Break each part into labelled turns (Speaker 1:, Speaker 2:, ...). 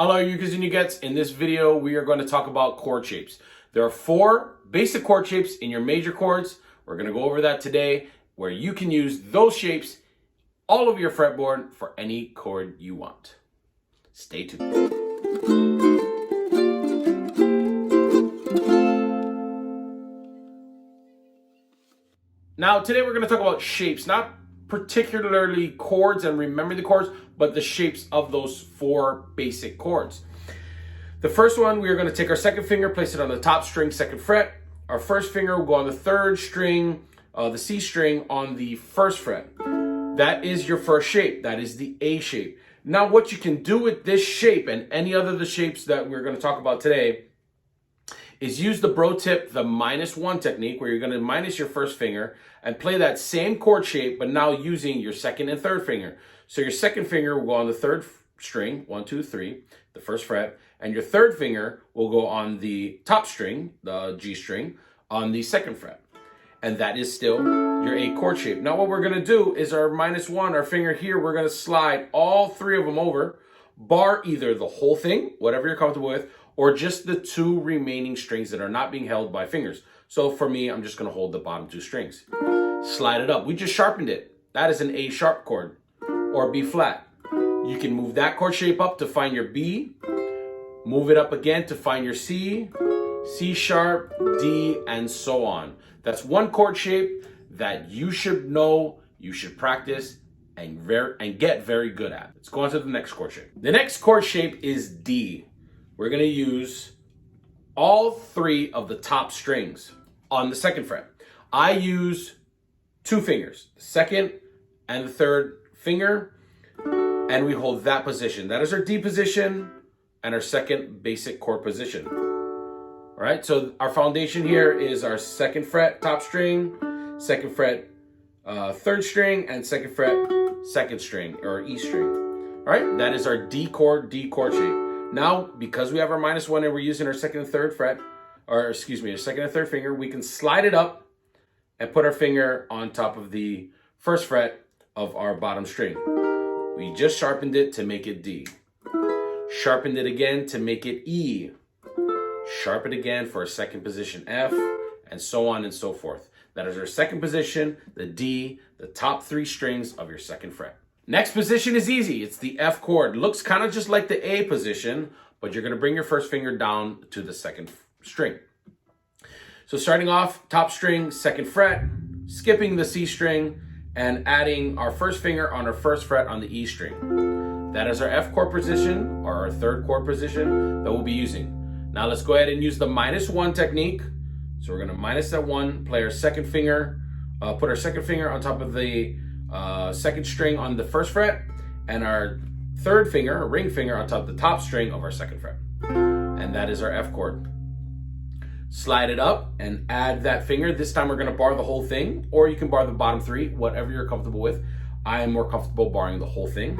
Speaker 1: Hello, ukes and ukets. In this video, we are going to talk about chord shapes. There are 4 basic chord shapes in your major chords. We're going to go over that today, where you can use those shapes all over your fretboard for any chord you want. Stay tuned. Now, today we're going to talk about shapes, not particularly chords and remember the chords, but the shapes of those 4 basic chords. The first one, we are going to take our second finger, place it on the top string, 2nd fret. Our first finger will go on the 3rd string, the C string on the 1st fret. That is your first shape. That is the A shape. Now, what you can do with this shape and any other of the shapes that we're going to talk about today is use the BroTip, the -1 technique, where you're going to minus your first finger and play that same chord shape, but now using your 2nd and 3rd finger. So your 2nd finger will go on the 3rd string, 1, 2, 3, the 1st fret, and your 3rd finger will go on the top string, the G string, on the 2nd fret. And that is still your A chord shape. Now what we're going to do is our -1, our finger here, we're going to slide all 3 of them over, bar either the whole thing, whatever you're comfortable with, or just the 2 remaining strings that are not being held by fingers. So for me, I'm just going to hold the bottom 2 strings. Slide it up. We just sharpened it. That is an A sharp chord or B flat. You can move that chord shape up to find your B, move it up again to find your C, C sharp, D, and so on. That's one chord shape that you should know, you should practice, and get very good at. Let's go on to the next chord shape. The next chord shape is D. We're going to use all 3 of the top strings on the 2nd fret. I use 2 fingers, the 2nd and the 3rd finger, and we hold that position. That is our D position and our 2nd basic chord position. All right, so our foundation here is our 2nd fret top string, 2nd fret 3rd string, and 2nd fret 2nd string or E string. All right, that is our D chord shape. Now, because we have our -1 and we're using our 2nd and 3rd fret, or excuse me, our 2nd and 3rd finger, we can slide it up and put our finger on top of the 1st fret of our bottom string. We just sharpened it to make it D. Sharpened it again to make it E. Sharpen again for a 2nd position F, and so on and so forth. That is our 2nd position, the D, the top 3 strings of your 2nd fret. Next position is easy. It's the F chord. Looks kind of just like the A position, but you're going to bring your first finger down to the 2nd string. So starting off, top string, 2nd fret, skipping the C string, and adding our first finger on our 1st fret on the E string. That is our F chord position, or our 3rd chord position that we'll be using. Now let's go ahead and use the -1 technique. So we're going to minus that 1, play our 2nd finger, put our 2nd finger on top of the 2nd string on the 1st fret, and our 3rd finger, or ring finger, on top of the top string of our 2nd fret. And that is our F chord. Slide it up and add that finger. This time we're going to bar the whole thing, or you can bar the bottom 3, whatever you're comfortable with. I am more comfortable barring the whole thing.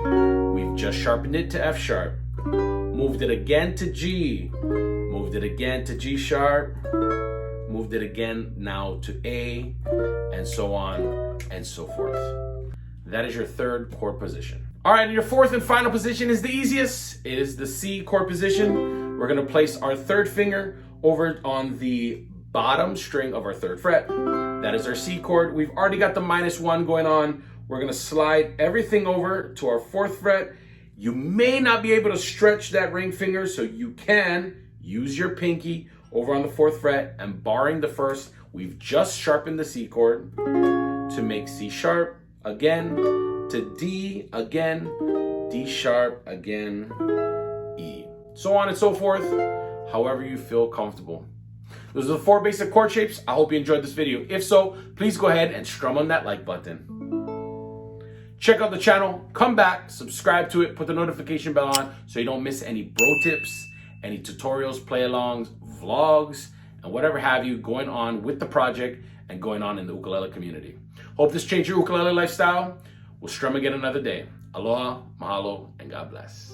Speaker 1: We've just sharpened it to F sharp. Moved it again to G. Moved it again to G sharp. Moved it again now to A, and so on and so forth. That is your 3rd chord position. All right, and your 4th and final position is the easiest. It is the C chord position. We're going to place our 3rd finger over on the bottom string of our 3rd fret. That is our C chord. We've already got the -1 going on. We're going to slide everything over to our 4th fret. You may not be able to stretch that ring finger, so you can use your pinky over on the 4th fret, and barring the 1st, we've just sharpened the C chord to make C sharp again, to D again, D sharp again, E. So on and so forth, however you feel comfortable. Those are the 4 basic chord shapes. I hope you enjoyed this video. If so, please go ahead and strum on that like button. Check out the channel, come back, subscribe to it, put the notification bell on so you don't miss any bro tips, any tutorials, play-alongs, vlogs, and whatever have you going on with the project and going on in the ukulele community. Hope this changed your ukulele lifestyle. We'll strum again another day. Aloha, mahalo, and God bless.